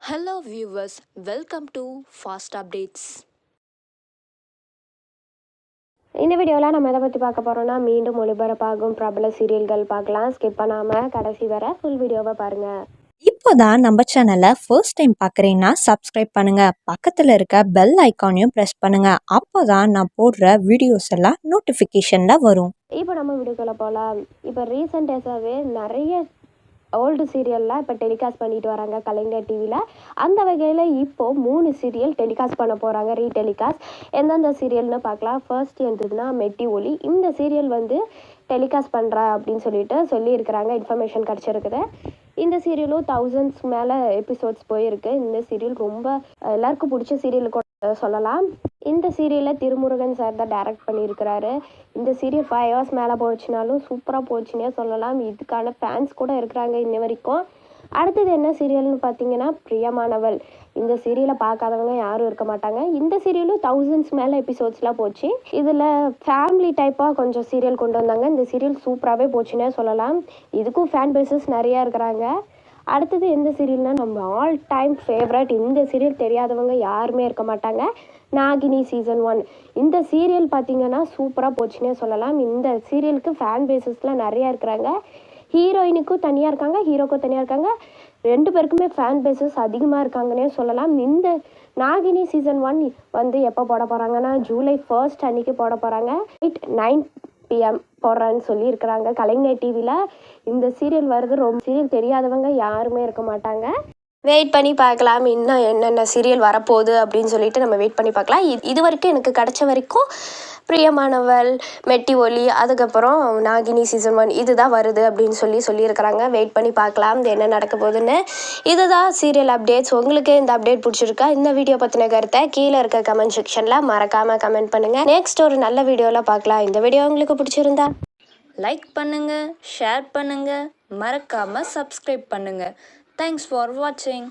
Hello viewers, welcome to Fast Updates. இந்த வீடியோவில் நம்ம எதை பற்றி பார்க்க போகிறோம்னா மீண்டும் ஒளிபரப்பாகும் பிரபல சீரியல்கள் பார்க்கலாம். ஸ்கிப் பண்ணாமல் கடைசி வரை ஃபுல் வீடியோவை பாருங்கள். இப்போதான் நம்ம சேனலை ஃபர்ஸ்ட் டைம் பார்க்குறீங்கன்னா சப்ஸ்கிரைப் பண்ணுங்க, பக்கத்தில் இருக்க பெல் ஐக்கானையும் ப்ரெஸ் பண்ணுங்க. அப்போதான் நான் போடுற வீடியோஸ் எல்லாம் நோட்டிஃபிகேஷனில் வரும். இப்போ நம்ம வீடியோக்குள்ளே போகலாம். இப்போ ரீசெண்ட் டேஸாகவே நிறைய ஓல்டு சீரியல்லாம் இப்போ டெலிகாஸ்ட் பண்ணிட்டு வராங்க கலைஞர் டிவியில். அந்த வகையில் இப்போது 3 சீரியல் டெலிகாஸ்ட் பண்ண போகிறாங்க, ரீடெலிகாஸ்ட். எந்தெந்த சீரியல்னு பார்க்கலாம். ஃபர்ஸ்ட் எந்ததுன்னா மெட்டி ஒலி. இந்த சீரியல் வந்து டெலிகாஸ்ட் பண்ணுறா அப்படின்னு சொல்லியிருக்கிறாங்க, இன்ஃபர்மேஷன் கிடச்சிருக்குது. இந்த சீரியலும் 1000s மேலே எபிசோட்ஸ் போயிருக்கு. இந்த சீரியல் ரொம்ப எல்லாருக்கும் பிடிச்ச சீரியல் சொல்லலாம். இந்த சீரியலை திருமுருகன் சார் தான் டைரக்ட் பண்ணியிருக்கிறாரு. இந்த சீரியல் 5 hours மேலே போச்சுனாலும் சூப்பராக போச்சுன்னே சொல்லலாம். இதுக்கான ஃபேன்ஸ் கூட இருக்கிறாங்க இன்ன வரைக்கும். அடுத்தது என்ன சீரியல்னு பார்த்தீங்கன்னா பிரியமானவள். இந்த சீரியலை பார்க்காதவங்க யாரும் இருக்க மாட்டாங்க. இந்த சீரியலும் 1000s மேலே எபிசோட்ஸ்லாம் போச்சு. இதில் ஃபேமிலி டைப்பாக கொஞ்சம் சீரியல் கொண்டு வந்தாங்க. இந்த சீரியல் சூப்பராகவே போச்சுன்னே சொல்லலாம். இதுக்கும் ஃபேன் பேசஸ் நிறையா இருக்கிறாங்க. அடுத்தது எந்த சீரியல்னால் நம்ம ஆல் டைம் ஃபேவரட், இந்த சீரியல் தெரியாதவங்க யாருமே இருக்க மாட்டாங்க, நாகினி சீசன் 1. இந்த சீரியல் பார்த்திங்கன்னா சூப்பராக போச்சுன்னே சொல்லலாம். இந்த சீரியலுக்கு ஃபேன் பேசஸ்லாம் நிறையா இருக்கிறாங்க. ஹீரோயினுக்கும் தனியாக இருக்காங்க, ஹீரோக்கும் தனியாக இருக்காங்க. 2 பேருக்குமே ஃபேன் பேசஸ் அதிகமாக இருக்காங்கன்னே சொல்லலாம். இந்த நாகினி சீசன் 1 வந்து எப்போ போட போகிறாங்கன்னா ஜூலை 1 அன்றைக்கி போட போகிறாங்க. 9 PM போடுறான்னு சொல்லியிருக்கிறாங்க கலைஞர் டிவியில். இந்த சீரியல் வருது. ரொம்ப சீரியல் தெரியாதவங்க யாருமே இருக்க மாட்டாங்க. வெயிட் பண்ணி பார்க்கலாம் இன்னும் என்னென்ன சீரியல் வரப்போகுது அப்படின்னு சொல்லிட்டு நம்ம வெயிட் பண்ணி பார்க்கலாம். இது வரைக்கும் எனக்கு கிடைச்ச வரைக்கும் பிரியமானவள், மெட்டி ஒலி, அதுக்கப்புறம் நாகினி சீசன் 1 இதுதான் வருது அப்படின்னு சொல்லியிருக்கிறாங்க. வெயிட் பண்ணி பார்க்கலாம் என்ன நடக்க போகுதுன்னு. இதுதான் சீரியல் அப்டேட்ஸ். உங்களுக்கு இந்த அப்டேட் பிடிச்சிருக்கா? இந்த வீடியோ பற்றின கருத்தை கீழே இருக்க கமெண்ட் செக்ஷனில் மறக்காமல் கமெண்ட் பண்ணுங்கள். நெக்ஸ்ட் ஒரு நல்ல வீடியோவில் பார்க்கலாம். இந்த வீடியோ உங்களுக்கு பிடிச்சிருந்தா லைக் பண்ணுங்க, ஷேர் பண்ணுங்க, மறக்காம சப்ஸ்கிரைப் பண்ணுங்க. தேங்க்ஸ் ஃபார் வாட்சிங்.